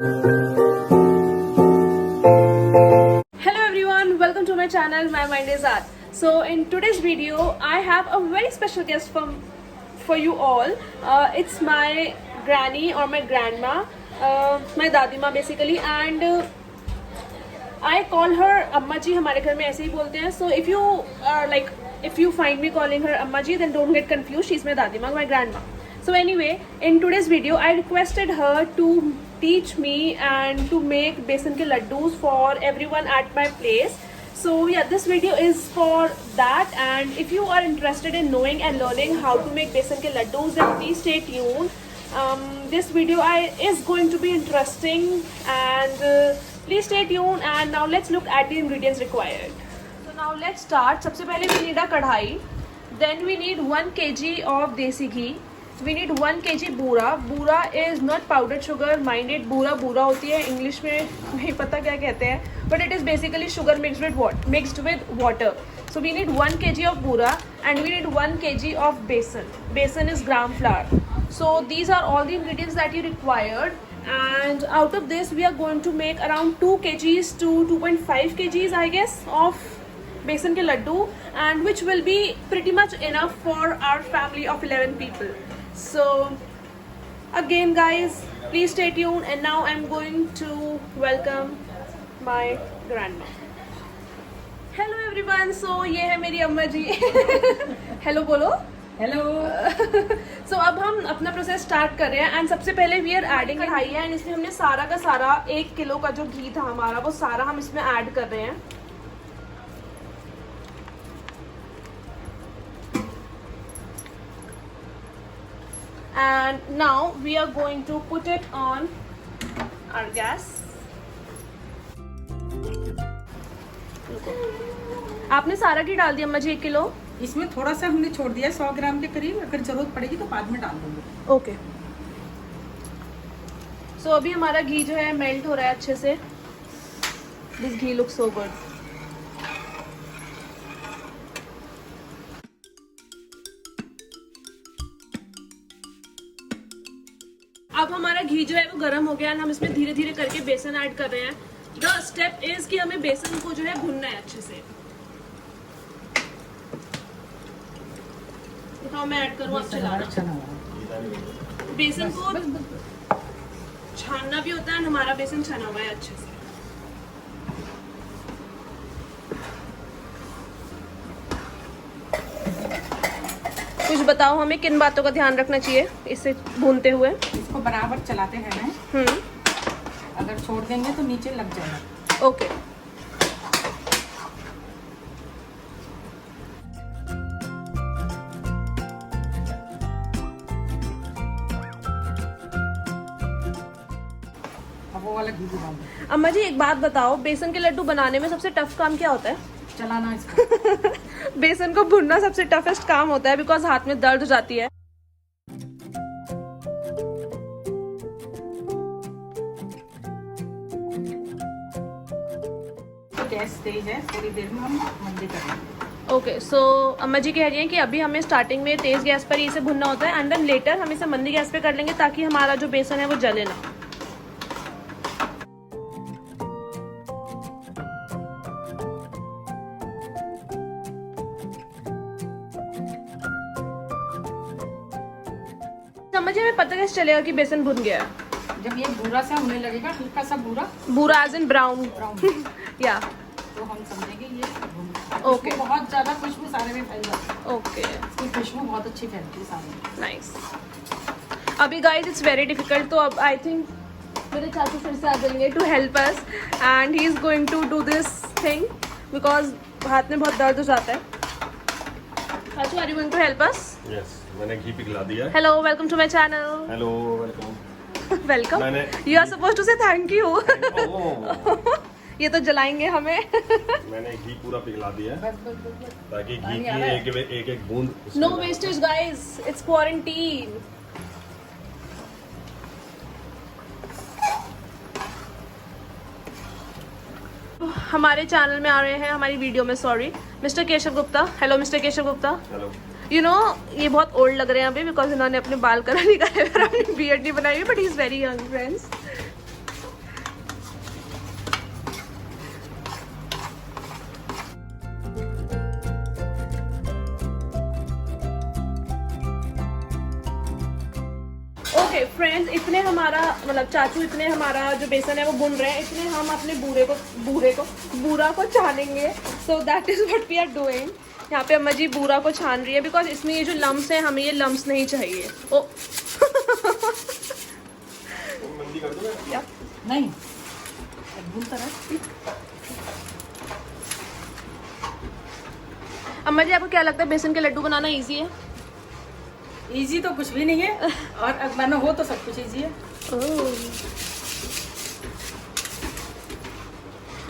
Hello everyone, welcome to my channel. My mind is Art. So in today's video, I have a very special guest for you all. It's my granny or my grandma, my dadima basically, and I call her Amma ji. हमारे घर में ऐसे ही बोलते हैं. So if you find me calling her Amma ji, then don't get confused. She's my dadima, my grandma. So anyway, in today's video, I requested her to teach me and to make besan ke laddus for everyone at my place. So yeah, this video is for that, and if you are interested in knowing and learning how to make besan ke laddus, then please stay tuned. This video is going to be interesting, and please stay tuned. And now let's look at the ingredients required. So now let's start. सबसे पहले we need a कढ़ाई. Then we need 1 kg of desi ghee. We need 1 kg bura. Bura is not powdered sugar. Mind it, bura होती है. English में नहीं पता क्या कहते हैं. But it is basically sugar mixed with water. So we need 1 kg of bura, and we need 1 kg of besan. Besan is gram flour. So these are all the ingredients that you required. And out of this, we are going to make around 2 kgs to 2.5 kgs, I guess, of besan ke laddu, and which will be pretty much enough for our family of 11 people. So again guys, please stay tuned, and now I'm going to welcome my grandma. Hello everyone. So ये है मेरी अम्मा जी. Hello बोलो. Hello. So अब हम अपना process start कर रहे हैं, एंड सबसे पहले वी आर एडिंग कढ़ाई है, एंड इसमें हमने सारा का सारा 1 किलो का जो घी था हमारा, वो सारा हम इसमें ऐड कर रहे हैं. And now we are going to put it on our gas. आपने सारा घी डाल दिया अम्मा जी 1 किलो. इसमें थोड़ा सा हमने छोड़ दिया 100 ग्राम के करीब. अगर जरूरत पड़ेगी तो बाद में डाल दूंगी. ओके. सो अभी हमारा घी जो है मेल्ट हो रहा है अच्छे से. This ghee looks so good. अब हमारा घी जो है वो गर्म हो गया, और हम इसमें धीरे धीरे करके बेसन ऐड कर रहे हैं. द स्टेप इज कि हमें बेसन को जो है भूनना है अच्छे से. दिखाओ, मैं ऐड करूँ, आप चलाना. बेसन को छानना भी होता है, हमारा बेसन छाना हुआ है अच्छे से. कुछ बताओ हमें किन बातों का ध्यान रखना चाहिए इसे भूनते हुए. इसको बराबर चलाते हैं. अगर छोड़ देंगे तो नीचे लग जाएगा. ओके. अब वो वाला घी भी डाल दो. अम्मा जी एक बात बताओ, बेसन के लड्डू बनाने में सबसे टफ काम क्या होता है? चलाना इसको. बेसन को भुनना सबसे टफेस्ट काम होता है, बिकॉज हाथ में दर्द हो जाती है. तो गैस तेज है, थोड़ी देर में हम मंदी करेंगे. ओके. सो अम्मा जी कह रही हैं कि अभी हमें स्टार्टिंग में तेज गैस पर ही इसे भुनना होता है, एंड देन लेटर हम इसे मंदी गैस पे कर लेंगे ताकि हमारा जो बेसन है वो जले ना. अम्मा जी हमें पता कैसे चलेगा कि बेसन भुन गया है? जब ये भूरा सा होने लगेगा, हल्का सा भूरा एज इन ब्राउन. या तो हम समझेंगे ये भुन गया. ओके. बहुत ज्यादा खुशबू सारे में फैल जाती है. ओके. इसकी खुशबू बहुत अच्छी फैलती है सारे. नाइस. अभी गाइस इट्स वेरी डिफिकल्ट, तो अब आई थिंक मेरे चाचू फिर से आ जाएंगे to help us, and he is going to do this thing because हाथ में बहुत दर्द हो जाता है. चाचू, are you going to help us? Yes, मैंने घी पिघला दिया है. Hello, welcome to my channel. Hello, welcome. Welcome. You are supposed to say thank you. ये तो जलाएंगे हमें. मैंने घी पूरा पिघला दिया है ताकि घी की एक बूंद. No wastage guys, it's quarantine. हमारे चैनल में आ रहे हैं, हमारी वीडियो में, sorry, mister Keshav Gupta. Hello mister Keshav Gupta. Hello. You know ये बहुत ओल्ड लग रहे हैं अभी बिकॉज इन्होंने अपने बाल कलर नहीं करे और अपनी बियर्ड नहीं बनाई हुई, but he is very young friends. Okay friends, इतने हमारा मतलब चाचू इतने हमारा जो बेसन है वो बुन रहे हैं, इतने हम अपने बूरा को छानेंगे. So that is what we are doing. यहाँ पे अम्मा जी बूरा को छान रही है बिकॉज इसमें ये जो लम्स हैं हमें ये लम्स नहीं चाहिए. ओ क्या नहीं भूनता रहे. अम्मा जी आपको क्या लगता है बेसन के लड्डू बनाना इजी है? इजी तो कुछ भी नहीं है, और बना हो तो सब कुछ इजी है.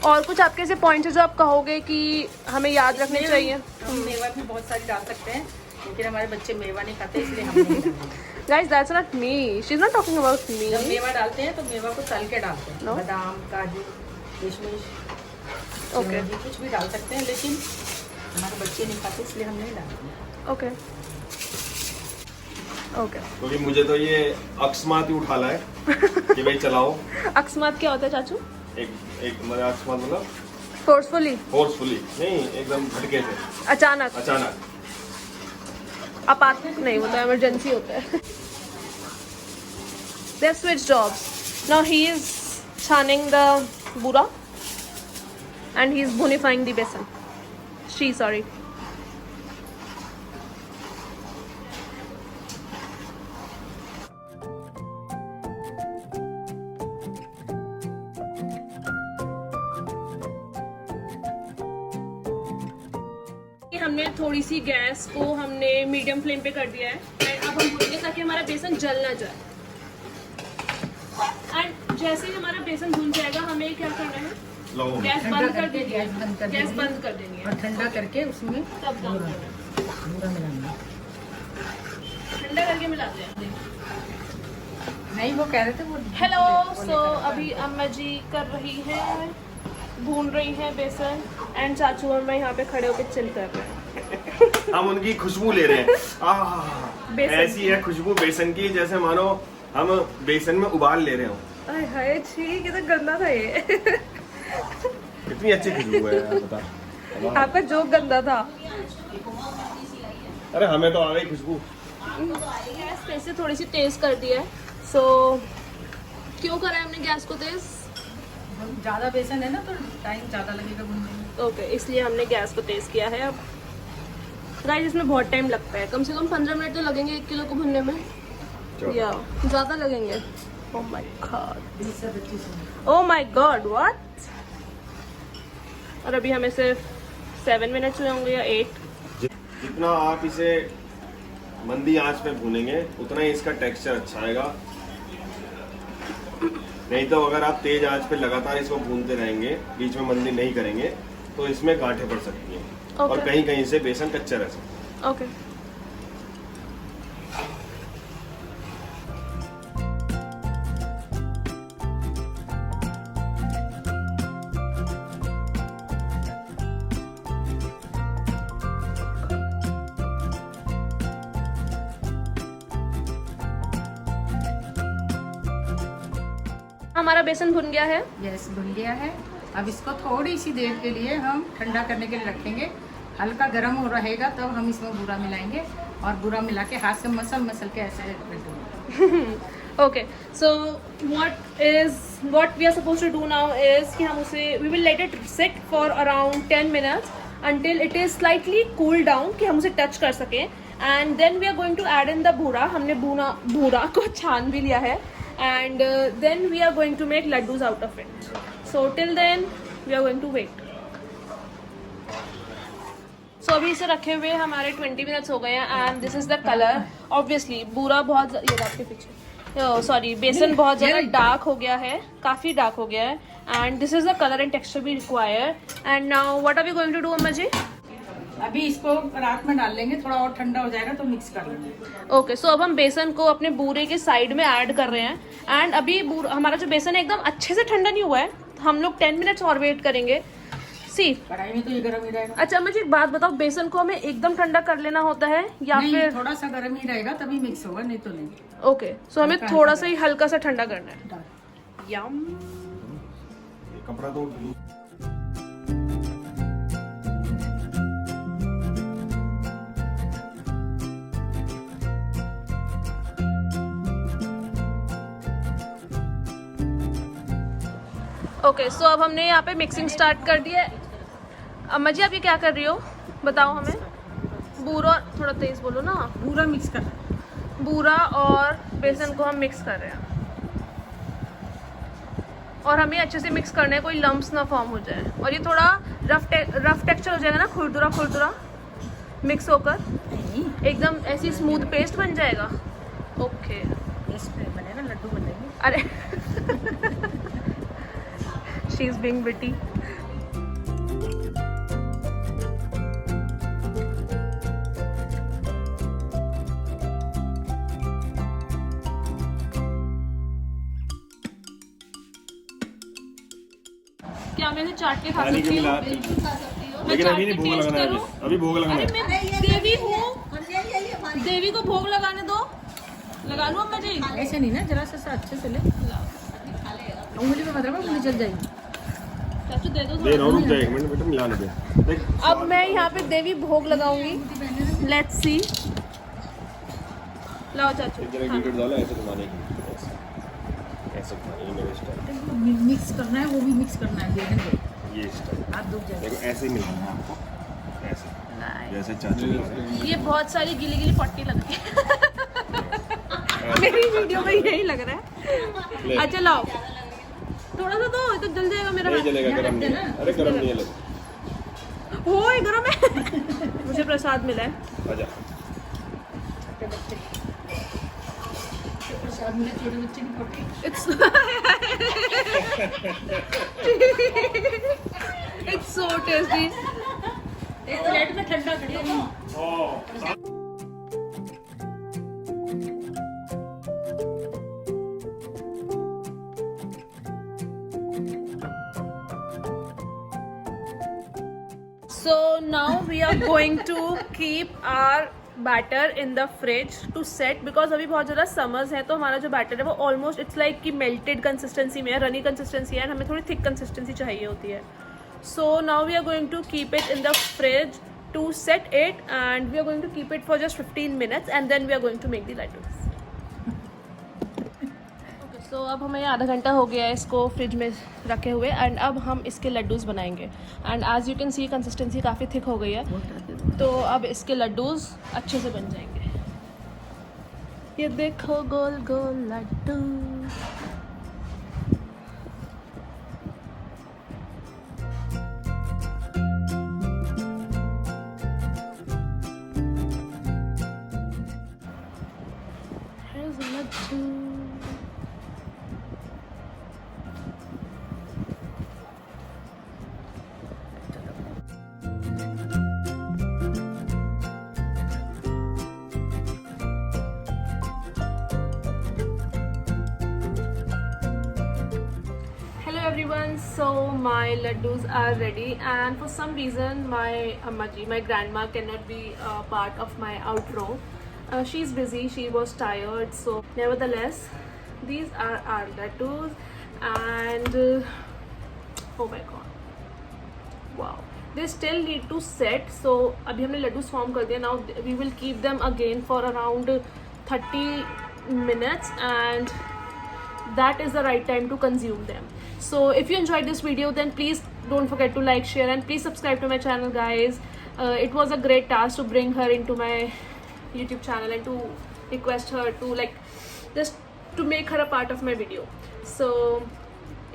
और कुछ आपके ऐसे पॉइंट्स जो आप कहोगे कि हमें याद रखने चाहिए? हम मेवा भी बहुत सारी डाल सकते हैं, लेकिन हमारे बच्चे मेवा नहीं खाते इसलिए हम नहीं डालते. Guys that's not me, she is not talking about me. जब मेवा डालते हैं तो मेवा को तल के डालते हैं. No? बादाम, काजू, किशमिश, ओके कुछ भी डाल सकते हैं, लेकिन हमारे बच्चे नहीं खाते इसलिए हम नहीं डालते. Okay okay. क्योंकि मुझे तो ये अकस्मात ही उठा ला है कि भाई चलाओ. अकस्मात क्या होता है चाचू? एक मतलब अकस्मात मतलब फोर्सफुली, फोर्सफुली नहीं, एकदम झटके से, अचानक, अचानक. आपात नहीं, वो तो इमरजेंसी होता है. They have switched jobs. Now he is churning the bura and he is bonifying the besan. Sorry. हमने थोड़ी सी गैस को हमने मीडियम फ्लेम पे कर दिया है एंड अब हम भूनेंगे ताकि हमारा बेसन जल ना जाए. एंड जैसे ही हमारा बेसन भून जाएगा हमें क्या करना है? लो गैस बंद कर देंगे. गैस बंद कर गैस देंगे बंद कर देंगे और ठंडा करके उसमें तब डाल देना. पूरा मिलाना. ठंडा करके मिलाते हैं. नहीं, वो कह रहे थे वो. हेलो. सो अभी अम्मा जी कर रही है, भून रही है बेसन एंड चाचू और मैं यहाँ पे खड़े होकर चिल कर रहे हैं. हम उनकी खुशबू ले रहे हैं. बेसन ऐसी है खुशबू बेसन की जैसे मानो हम बेसन में उबाल ले रहे हो. अरे हाय छी, कितना गंदा था ये. कितनी अच्छी खुशबू है यार, बता. आपका जोक गंदा था. अरे हमें तो आ गई खुशबू. गैस फिर से थोड़ी सी तेज कर दी है. सो क्यों करा है हमने गैस को तेज? ज़्यादा बेसन है ना तो टाइम ज़्यादा लगेगा भूनने में. ओके, इसलिए हमने गैस को तेज किया है. अब गाइस इसमें बहुत टाइम लगता है, कम से कम 15 मिनट तो लगेंगे 1 किलो को भुनने में, या ज़्यादा लगेंगे. Oh my God, 20-25. Oh my God, what. और अभी हमें सिर्फ 7 मिनट्स हुए होंगे या 8. जितना आप इसे मंदी आंच पे भूनेंगे उतना ही इसका टेक्सचर अच्छा आएगा. नहीं तो अगर आप तेज आंच पे लगातार इसको भूनते रहेंगे, बीच में मंदी नहीं करेंगे, तो इसमें गांठें पड़ सकती हैं. और कहीं कहीं से बेसन कच्चा रह सकता है. ओके. हमारा बेसन भुन गया है. यस, भुन गया है. अब इसको थोड़ी सी देर के लिए हम ठंडा करने के लिए रखेंगे. हल्का गर्म हो रहेगा तब हम इसमें बूरा मिलाएंगे, और बूरा मिला के हाथ से मसल के ऐसे रखेंगे. Okay, so what we are supposed to do now is कि हम उसे we will let it sit for around 10 minutes until it is slightly cool down कि हम उसे टच कर सकें, and then we are going to add in the बूरा. हमने बूरा को छान भी लिया है, and then we are going to make laddus out of it. So till then we are going to wait. So अभी इसे रखे हुए हमारे 20 मिनट्स हो गए हैं and this is the colour. Obviously बूरा बहुत ये आपके पीछे सॉरी बेसन बहुत ज़्यादा डार्क हो गया है, काफ़ी डार्क हो गया है, and this is the colour and texture we require. And now what are we going to do अम्मा जी? अभी इसको रात में डाल लेंगे, थोड़ा और ठंडा हो जाएगा तो मिक्स कर लेंगे. ओके, सो अब हम बेसन को अपने बूरे के साइड में ऐड कर रहे हैं. एंड अभी हमारा जो बेसन है एकदम अच्छे से ठंडा नहीं हुआ है, हम लोग 10 मिनट्स और वेट करेंगे. सी कढ़ाई में तो ये गर्म ही रहेगा. अच्छा मुझे एक बात बताओ, बेसन को हमें एकदम ठंडा कर लेना होता है या नहीं, फिर थोड़ा सा गर्म ही रहेगा तभी मिक्स होगा, नहीं तो नहीं. ओके, सो हमें थोड़ा सा ही हल्का सा ठंडा करना है. यम. ये कपड़ा तो ओके, सो अब हमने यहाँ पे मिक्सिंग स्टार्ट कर दिया है। अम्मा जी आप ये क्या कर रही हो बताओ हमें? बूरा, थोड़ा तेज बोलो ना। बूरा मिक्स कर, बूरा और बेसन को हम मिक्स कर रहे हैं और हमें अच्छे से मिक्स करना है, कोई लम्प्स ना फॉर्म हो जाए। और ये थोड़ा रफ टेक्सचर हो जाएगा ना, खुरदुरा खुरदुरा मिक्स होकर नहीं एकदम ऐसी स्मूथ पेस्ट बन जाएगा। ओके पेस्ट बनेगा, लड्डू बनेंगे। अरे शी इज बीइंग विटी। क्या मैं इसे चाट के खा पानी के सकती हूँ? मिला लेकिन अभी नहीं भोग लगाना है, अभी भोग लगाना अरे है। मैं देवी हूँ, देवी को भोग लगाने दो। लगा लूँ अम्मा जी? ऐसे नहीं ना, जरा सा अच्छे से ले, उंगली में मतलब उंगली चल जाएगी। चाचू दे दो दे रहा हूँ, रुक जा एक मिनट बेटा, मिलाने दे। देख अब मैं यहाँ पे देवी भोग लगाऊंगी। Let's see. लाओ चाचू। एक जरा गिरगिट डालो, ऐसे घुमाने की, ऐसे घुमाने, ये मेरे स्टाइल, मिक्स करना है, वो भी मिक्स करना है, देखने दो, ये स्टाइल हाथ दुख जाएगा। देखो ऐसे ही मिलाना है आपको, ऐसे जैसे चाचू मिला रहे हैं। ये बहुत सारी गिली गिली पट्टी लगती है। मेरी वीडियो में यही लग रहा है। ले। अच्छा लाओ थोड़ा सा, तो ये तो जल जाएगा मेरा नहीं हाथ। जलेगा, गरम नहीं है। अरे गरम नहीं है, लग ओए गरम है। मुझे प्रसाद मिला है। आजा। प्रसाद मिले छोटे बच्चे की पट्टी। It's so tasty. एक प्लेट में ठंडा करिए। So now we are going to keep our batter in the fridge to set because अभी बहुत ज़्यादा summers है, तो हमारा जो batter है वो almost it's like कि melted consistency में है, runny consistency है, हमें थोड़ी thick consistency चाहिए होती है. So now we are going to keep it in the fridge to set it and we are going to keep it for just 15 minutes and then we are going to make the laddus. तो अब हमें आधा घंटा हो गया है इसको fridge में रखे हुए एंड अब हम इसके लड्डूस बनाएंगे and as you can see consistency काफ़ी थिक हो गई है, तो अब इसके लड्डूस अच्छे से बन जाएंगे। ये देखो गोल गोल Laddu. Here's a Laddu. Everyone, so my laddus are ready and for some reason my Ammaji, my grandma cannot be part of my outro. She's busy, she was tired, so nevertheless these are our laddus and oh my god, wow, they still need to set. So abhi humne laddus form kar diya. Now we will keep them again for around 30 minutes and that is the right time to consume them. So if you enjoyed this video then please don't forget to like, share and please subscribe to my channel guys. It was a great task to bring her into my YouTube channel and to request her to like just to make her a part of my video. So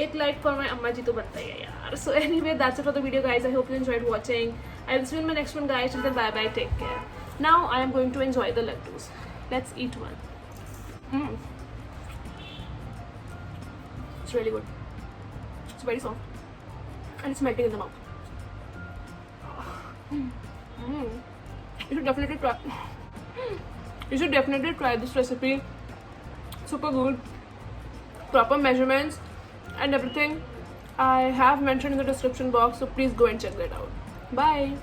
एक like for my Amma ji to बनता ही है यार. So anyway that's it for the video guys. I hope you enjoyed watching. I will see you in my next one guys. Till then bye bye, take care. Now I am going to enjoy the laddus. Let's eat one. It's really good. It's very soft and it's melting in the mouth. You should definitely try. You should definitely try this recipe. Super good. Proper measurements and everything I have mentioned in the description box. So please go and check that out. Bye.